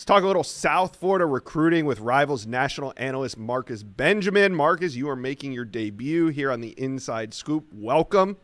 Let's talk a little South Florida recruiting with Rivals national analyst Marcus Benjamin. Marcus, you are making your debut here on the Inside Scoop. Welcome.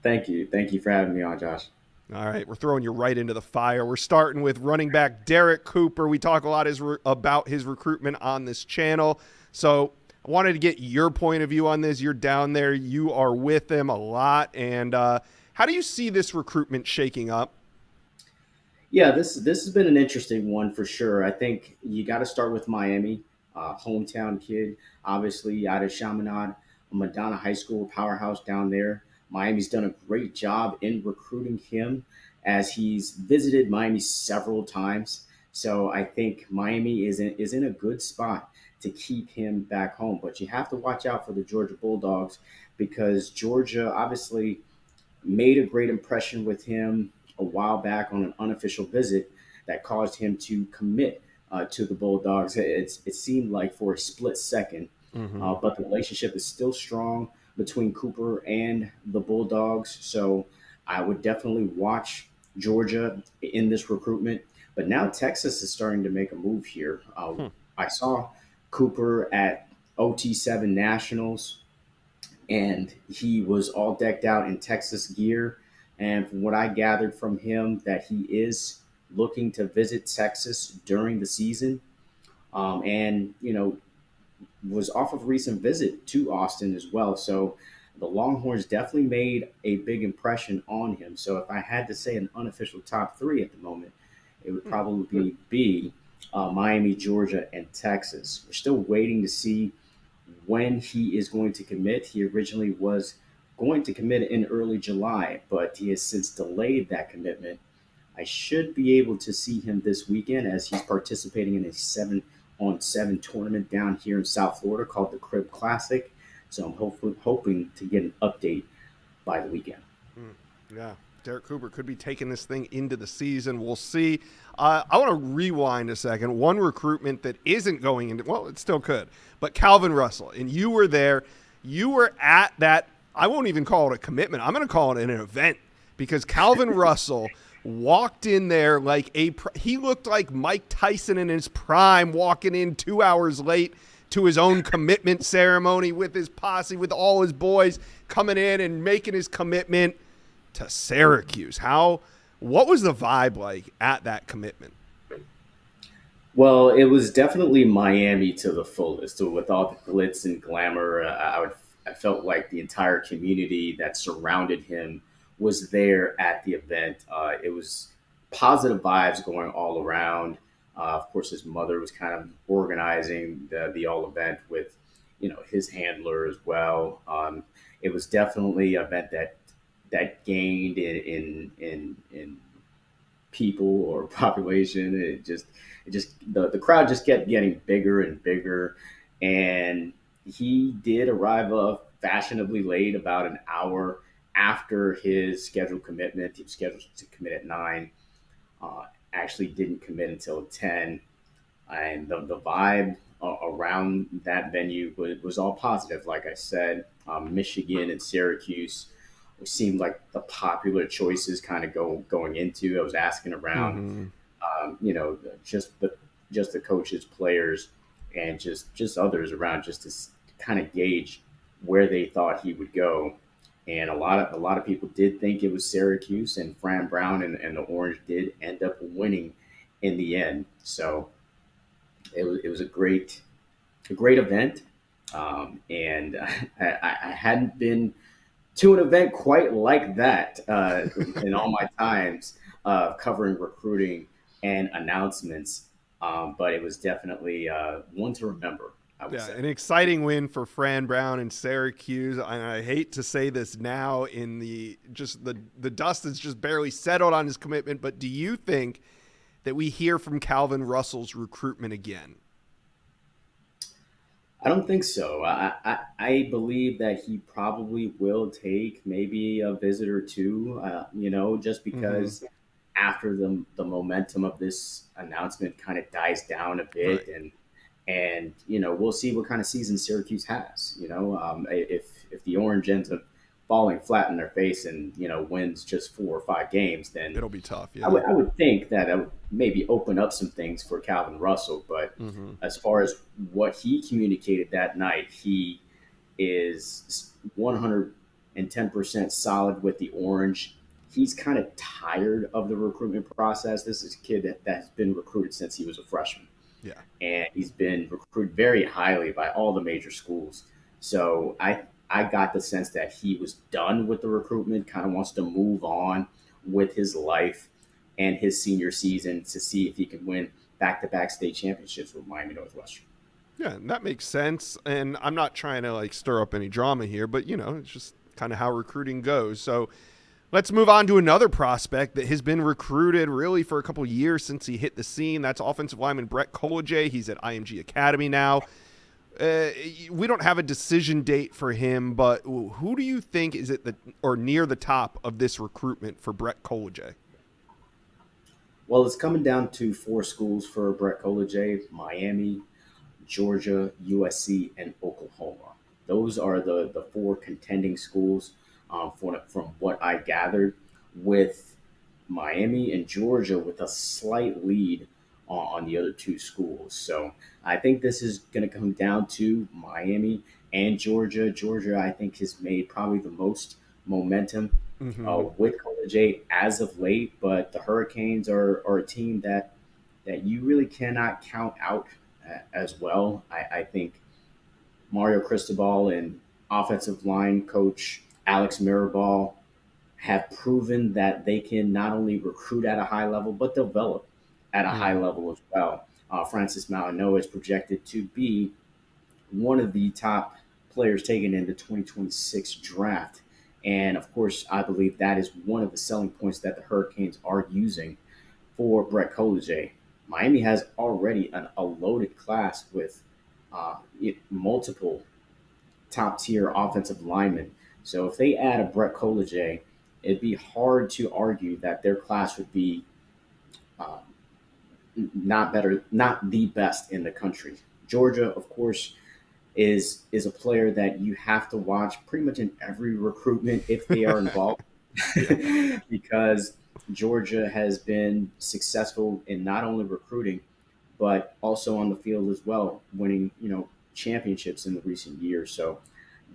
Thank you. Thank you for having me on, Josh. All right, we're throwing you right into the fire. We're starting with running back Derrek Cooper. We talk a lot about his recruitment on this channel. So I wanted to get your point of view on this. You're down there. You are with him a lot. And how do you see this recruitment shaking up? Yeah, this has been an interesting one for sure. I think you got to start with Miami, hometown kid, obviously out of Chaminade, Madonna High School powerhouse down there. Miami's done a great job in recruiting him as he's visited Miami several times. So I think Miami is in a good spot to keep him back home. But you have to watch out for the Georgia Bulldogs because Georgia obviously made a great impression with him a while back on an unofficial visit that caused him to commit to the Bulldogs. It seemed like for a split second, Mm-hmm. but the relationship is still strong between Cooper and the Bulldogs. So I would definitely watch Georgia in this recruitment. But now Texas is starting to make a move here. Hmm. I saw Cooper at OT7 Nationals and he was all decked out in Texas gear. And from what I gathered from him, that he is looking to visit Texas during the season, and was off of a recent visit to Austin as well. So the Longhorns definitely made a big impression on him. So if I had to say an unofficial top three at the moment, it would probably be Miami, Georgia, and Texas. We're still waiting to see when he is going to commit. He originally was going to commit in early July, but he has since delayed that commitment. I should be able to see him this weekend as he's participating in a 7-on-7 tournament down here in South Florida called the Crib Classic. So I'm hoping to get an update by the weekend. Yeah, Derrek Cooper could be taking this thing into the season. We'll see. I want to rewind a second. One recruitment that isn't going into, well, it still could, but Calvin Russell. And you were there. You were at that. I won't even call it a commitment. I'm going to call it an event because Calvin Russell walked in there like he looked like Mike Tyson in his prime, walking in 2 hours late to his own commitment ceremony with his posse, with all his boys coming in and making his commitment to Syracuse. What was the vibe like at that commitment? Well, it was definitely Miami to the fullest. So with all the glitz and glamour, I felt like the entire community that surrounded him was there at the event. It was positive vibes going all around. Of course, his mother was kind of organizing the all event with, his handler as well. It was definitely an event that gained in people or population. It just the crowd just kept getting bigger and bigger, and he did arrive fashionably late, about an hour after his scheduled commitment. He was scheduled to commit at 9. Actually, didn't commit until 10, and the vibe around that venue was all positive. Like I said, Michigan and Syracuse seemed like the popular choices kind of going into. I was asking around, Mm-hmm. just the coaches, players, and just others around, just to kind of gauge where they thought he would go. And a lot of people did think it was Syracuse, and Fran Brown and the Orange did end up winning in the end. So it was a great event, and I hadn't been to an event quite like that in all my times covering recruiting and announcements. But it was definitely one to remember, I would Yeah, say. an exciting win for Fran Brown and Syracuse. And I hate to say this now in the dust has just barely settled on his commitment, but do you think that we hear from Calvin Russell's recruitment again? I don't think so. I believe that he probably will take maybe a visit or two, just Mm-hmm. because after the momentum of this announcement kind of dies down a bit, Right. and we'll see what kind of season Syracuse has. If the Orange ends up falling flat in their face and wins just 4 or 5 games, then It'll be tough. I Yeah. would I would think that would maybe open up some things for Calvin Russell. But Hmm. as far as what he communicated that night, he is 110% solid with the orange. He's kind of tired of the recruitment process. This is a kid that's been recruited since he was a freshman, Yeah. and he's been recruited very highly by all the major schools. So I got the sense that he was done with the recruitment, kind of wants to move on with his life and his senior season to see if he can win back-to-back state championships with Miami Northwestern. Yeah, and that makes sense. And I'm not trying to like stir up any drama here, but it's just kind of how recruiting goes. So let's move on to another prospect that has been recruited really for a couple years since he hit the scene. That's offensive lineman Brett Kolejay. He's at IMG Academy now. We don't have a decision date for him, but who do you think is at the or near the top of this recruitment for Brett Kolejay? Well, it's coming down to 4 schools for Brett Kolejay: Miami, Georgia, USC, and Oklahoma. Those are the 4 contending schools, from what I gathered, with Miami and Georgia with a slight lead on the other 2 schools. So I think this is going to come down to Miami and Georgia. Georgia, I think, has made probably the most momentum Mm-hmm. with College as of late, but the Hurricanes are a team that you really cannot count out as well. I think Mario Cristobal and offensive line coach Alex Mirabal have proven that they can not only recruit at a high level, but develop at a high Mm-hmm. level as well. Francis Malinois is projected to be one of the top players taken in the 2026 draft. And of course, I believe that is one of the selling points that the Hurricanes are using for Brett Kolejay. Miami has already a loaded class with multiple top tier offensive linemen. So if they add a Brett Kolejay, it'd be hard to argue that their class would be uh, not better, not the best in the country. Georgia, of course, is a player that you have to watch pretty much in every recruitment if they are involved, Yeah. because Georgia has been successful in not only recruiting but also on the field as well, winning championships in the recent years. So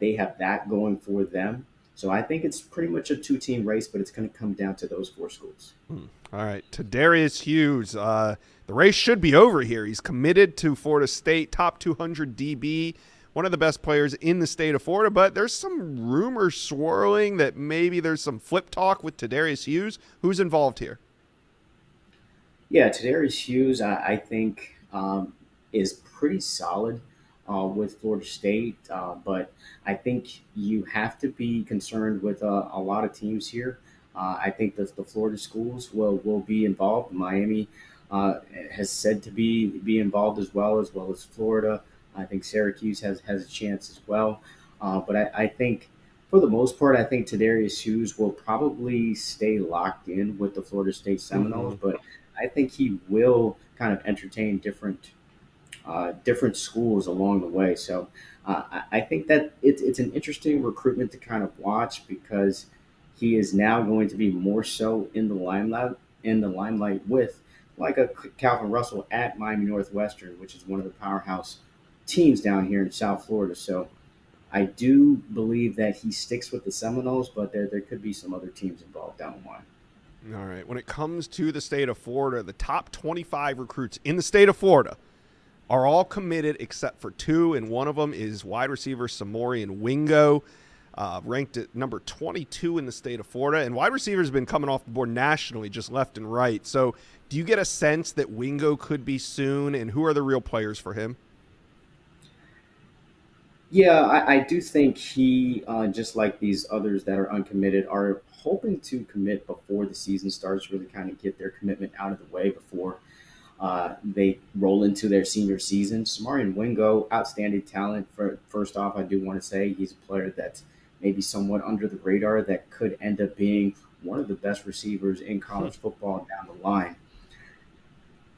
they have that going for them. So I think it's pretty much a 2-team race, but it's going to come down to those 4 schools. All right. To Darius Hughes. The race should be over here. He's committed to Florida State, top 200 DB, one of the best players in the state of Florida. But there's some rumors swirling that maybe there's some flip talk with Darius Hughes. Who's involved here? Yeah, Tadarius Hughes, I think, is pretty solid with Florida State, but I think you have to be concerned with a lot of teams here. I think that the Florida schools will be involved. Miami has said to be involved as well as Florida. I think Syracuse has a chance as well. But I think for the most part, I think Tadarius Hughes will probably stay locked in with the Florida State Mm-hmm. Seminoles, but I think he will kind of entertain different schools along the way. So I think that it's an interesting recruitment to kind of watch, because he is now going to be more so in the limelight with like a Calvin Russell at Miami Northwestern, which is one of the powerhouse teams down here in South Florida. So I do believe that he sticks with the Seminoles, but there could be some other teams involved down the line. All right. When it comes to the state of Florida, the top 25 recruits in the state of Florida are all committed except for 2, and one of them is wide receiver Samori and Wingo, ranked at number 22 in the state of Florida. And wide receiver has been coming off the board nationally, just left and right. So do you get a sense that Wingo could be soon, and who are the real players for him? Yeah, I do think he, just like these others that are uncommitted, are hoping to commit before the season starts, really kind of get their commitment out of the way before they roll into their senior season. Samarian Wingo, outstanding talent. For first off, I do want to say he's a player that's maybe somewhat under the radar that could end up being one of the best receivers in college football down the line.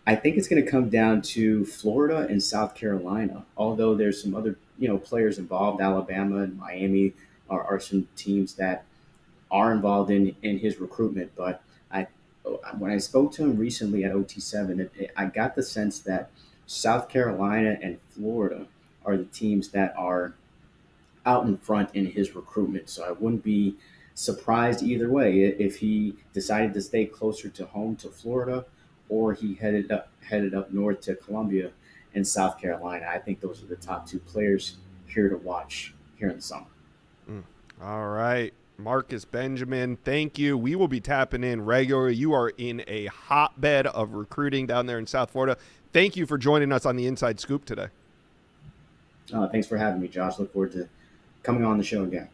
I think it's going to come down to Florida and South Carolina. Although there's some other players involved, Alabama and Miami. are some teams that are involved in his recruitment. But I, when I spoke to him recently at OT7, I got the sense that South Carolina and Florida are the teams that are out in front in his recruitment. So I wouldn't be surprised either way if he decided to stay closer to home to Florida, or he headed up north to Columbia and South Carolina. I think those are the top two players here to watch here in the summer. All right. Marcus Benjamin, thank you. We will be tapping in regularly. You are in a hotbed of recruiting down there in South Florida. Thank you for joining us on the Inside Scoop today. Thanks for having me, Josh. Look forward to coming on the show again.